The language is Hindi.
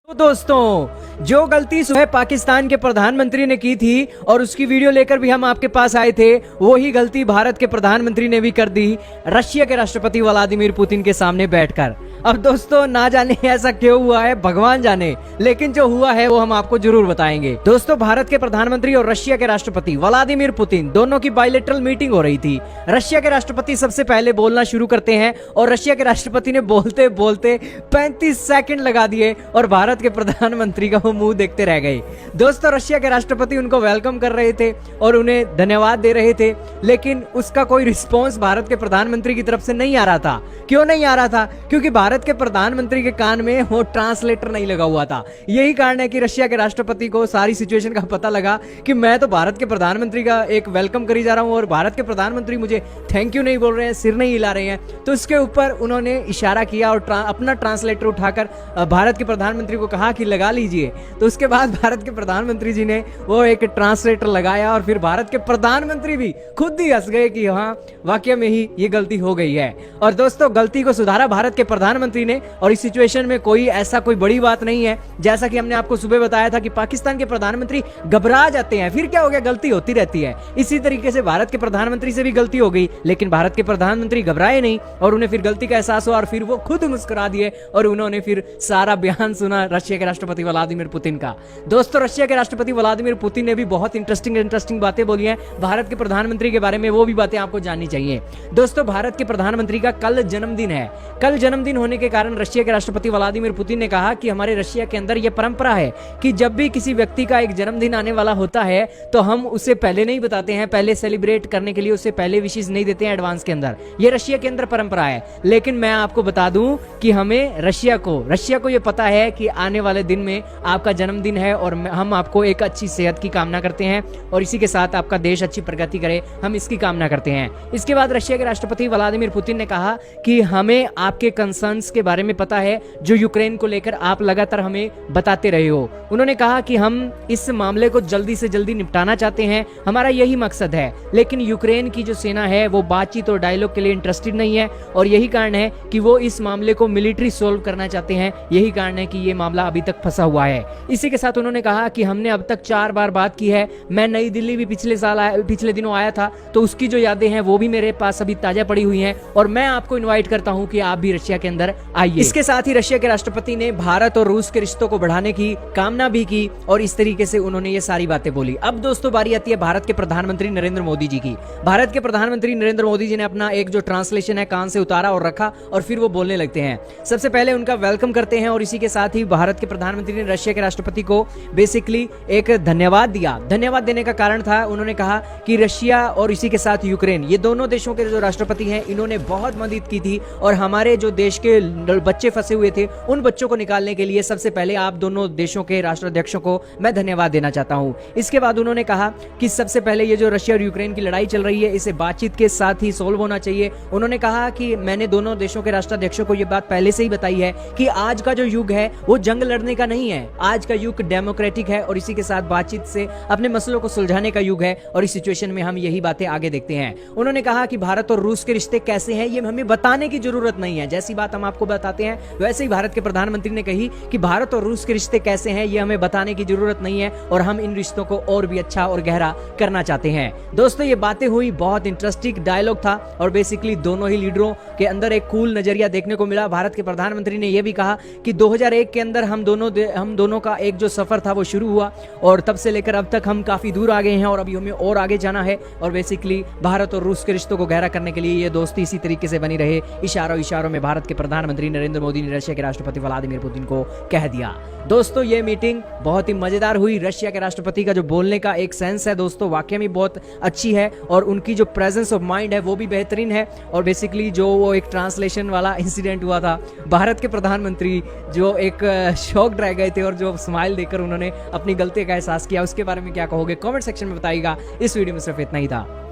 तो दोस्तों, जो गलती सुबह पाकिस्तान के प्रधानमंत्री ने की थी और उसकी वीडियो लेकर भी हम आपके पास आए थे, वो ही गलती भारत के प्रधानमंत्री ने भी कर दी रशिया के राष्ट्रपति व्लादिमीर पुतिन के सामने बैठकर। अब दोस्तों, ना जाने ऐसा क्यों हुआ है, भगवान जाने, लेकिन जो हुआ है वो हम आपको जरूर बताएंगे। दोस्तों, भारत के प्रधानमंत्री और रशिया के राष्ट्रपति व्लादिमीर पुतिन दोनों की बायलैटरल मीटिंग हो रही थी। रशिया के राष्ट्रपति सबसे पहले बोलना शुरू करते हैं और रशिया के राष्ट्रपति ने बोलते बोलते 35 सेकंड लगा दिए और भारत के प्रधानमंत्री का वो मुंह देखते रह गए। दोस्तों, रशिया के राष्ट्रपति उनको वेलकम कर रहे थे और उन्हें धन्यवाद दे रहे थे, लेकिन उसका कोई रिस्पॉन्स भारत के प्रधानमंत्री की तरफ से नहीं आ रहा था। क्यों नहीं आ रहा था? क्योंकि भारत के प्रधानमंत्री के कान में वो ट्रांसलेटर नहीं लगा हुआ था। यही कारण है कि रशिया के राष्ट्रपति को सारी सिचुएशन का पता लगा कि मैं तो भारत के प्रधानमंत्री का एक वेलकम करी जा रहा हूं और भारत के प्रधानमंत्री मुझे थैंक यू नहीं बोल रहे हैं, सिर नहीं हिला रहे हैं। तो इसके ऊपर उन्होंने इशारा किया और अपना ट्रांसलेटर उठाकर भारत के प्रधानमंत्री को कहा कि लगा लीजिए। तो उसके बाद भारत के प्रधानमंत्री जी ने वो एक ट्रांसलेटर लगाया और फिर भारत के प्रधानमंत्री भी खुद ही हंस गए कि हाँ, वाकई में ही ये गलती हो गई है। और दोस्तों, गलती को सुधारा भारत के प्रधानमंत्री ने और इस सिचुएशन में कोई बड़ी बात नहीं है। जैसा कि हमने आपको सुबह बताया था कि पाकिस्तान के प्रधानमंत्री घबरा जाते हैं, फिर क्या हो गया, गलती होती रहती है। इसी तरीके से भारत के प्रधानमंत्री से भी गलती हो गई, लेकिन भारत के प्रधानमंत्री घबराए नहीं और उन्हें फिर गलती का एहसास हुआ और फिर वो खुद मुस्कुरा दिए और उन्होंने फिर सारा बयान सुना रशिया के राष्ट्रपति व्लादिमीर पुतिन का। दोस्तों, रशिया के राष्ट्रपति व्लादिमीर पुतिन ने भी बहुत इंटरेस्टिंग बातें बोली हैं भारत के प्रधानमंत्री के बारे में, वो भी बातें आपको जाननी चाहिए। दोस्तों, भारत के प्रधानमंत्री का कल जन्मदिन है। कल जन्मदिन होने के कारण रशिया के राष्ट्रपति व्लादिमीर पुतिन ने कहा कि हमारे रशिया के अंदर यह परंपरा है कि जब भी किसी व्यक्ति का एक जन्मदिन आने वाला होता है तो हम उसे पहले नहीं बताते हैं, पहले सेलिब्रेट करने के लिए उसे पहले विशेष नहीं देते हैं एडवांस के अंदर। यह रशिया के अंदर परंपरा है। लेकिन मैं आपको बता दूं कि हमें रशिया को यह पता है कि आने वाले दिन में आपका जन्मदिन है और हम आपको एक अच्छी सेहत की कामना करते हैं और इसी के साथ आपका देश अच्छी प्रगति करे, हम इसकी कामना करते हैं। इसके बाद रशिया के राष्ट्रपति व्लादिमीर पुतिन ने कहा कि हमें आपके कंसर्न्स के बारे में पता है जो यूक्रेन को लेकर आप लगातार हमें बताते रहे हो। उन्होंने कहा कि हम इस मामले को जल्दी से जल्दी निपटाना चाहते हैं, हमारा यही मकसद है। लेकिन यूक्रेन की जो सेना है वो बातचीत और डायलॉग के लिए इंटरेस्टेड नहीं है और यही कारण है कि वो इस मामले को मिलिट्री सोल्व करना चाहते हैं। यही कारण है कि ये मामला अभी तक फंसा हुआ है। इसी के साथ उन्होंने कहा कि हमने अब तक 4 बार बात की है। मैं नई दिल्ली भी पिछले दिनों आया था, तो उसकी जो यादें हैं वो भी मेरे पास अभी ताजा पड़ी हुई हैं और मैं आपको इनवाइट करता हूं कि आप भी रशिया के अंदर आइए। इसके साथ ही रशिया के राष्ट्रपति ने भारत और रूस के रिश्तों को बढ़ाने की कामना भी की और इस तरीके से उन्होंने ये सारी बातें बोली। अब दोस्तों, बारी आती है भारत के प्रधानमंत्री नरेंद्र मोदी जी की। भारत के प्रधानमंत्री नरेंद्र मोदी जी ने अपना एक जो ट्रांसलेशन है कान से उतारा और रखा और फिर वो बोलने लगते हैं। सबसे पहले उनका वेलकम करते हैं और इसी के साथ ही भारत के प्रधानमंत्री ने रशिया के राष्ट्रपति को बेसिकली एक धन्यवाद दिया। धन्यवाद देने का कारण था, उन्होंने कहा कि रशिया और इसी के साथ यूक्रेन, ये दोनों देशों के जो राष्ट्रपति हैं, इन्होंने बहुत मदद की थी और हमारे जो देश के बच्चे फंसे हुए थे उन बच्चों को निकालने के लिए सबसे पहले आप दोनों देशों के राष्ट्राध्यक्षों को मैं धन्यवाद देना चाहता हूं। इसके बाद उन्होंने कहा कि सबसे पहले ये जो रशिया और यूक्रेन की लड़ाई चल रही है इसे बातचीत के साथ ही सोल्व होना चाहिए। उन्होंने कहा कि मैंने दोनों देशों के राष्ट्राध्यक्षों को यह बात पहले से ही बताई है कि आज का जो युग है वो जंग लड़ने का नहीं है, आज का युग डेमोक्रेटिक है और इसी के साथ बातचीत से अपने मसलों को सुलझाने का युग है और इस सिचुएशन में हम यही बातें आगे देखते हैं। उन्होंने कहा कि भारत और रूस के रिश्ते कैसे हैं ये हमें बताने की जरूरत नहीं है, जैसी बात हम आपको बताते हैं वैसे ही भारत के प्रधानमंत्री ने कही कि भारत और रूस के रिश्ते कैसे हैं ये हमें बताने की जरूरत नहीं है और हम इन रिश्तों को और भी अच्छा और गहरा करना चाहते हैं। दोस्तों, ये बातें हुई, बहुत इंटरेस्टिंग डायलॉग था और बेसिकली दोनों ही लीडरों के अंदर एक कूल नजरिया देखने को मिला। भारत के प्रधानमंत्री ने यह भी कहा कि 2001 के अंदर हम दोनों का एक जो सफर था वो शुरू हुआ और तब से लेकर अब तक हम काफी दूर आ गए हैं और अभी हमें और आगे जाना है और बेसिकली भारत और रूस के रिश्तों को गहरा करने के लिए ये दोस्ती इसी तरीके से बनी रहे। इशारों में भारत के प्रधानमंत्री नरेंद्र मोदी ने रशिया के राष्ट्रपति व्लादिमीर पुतिन को कह दिया। दोस्तों, ये मीटिंग बहुत ही मजेदार हुई। रशिया के राष्ट्रपति का जो बोलने का एक सेंस है दोस्तों वाकई में बहुत अच्छी है और उनकी जो प्रेजेंस ऑफ माइंड है वो भी बेहतरीन है और बेसिकली जो वो एक ट्रांसलेशन वाला इंसिडेंट हुआ था, भारत के प्रधानमंत्री जो एक शॉक्ड रह गए थे और जो स्माइल देकर उन्होंने अपनी गलती का एहसास किया, उसके बारे में क्या कहोगे कमेंट सेक्शन में बताइएगा। इस वीडियो में सिर्फ इतना ही था।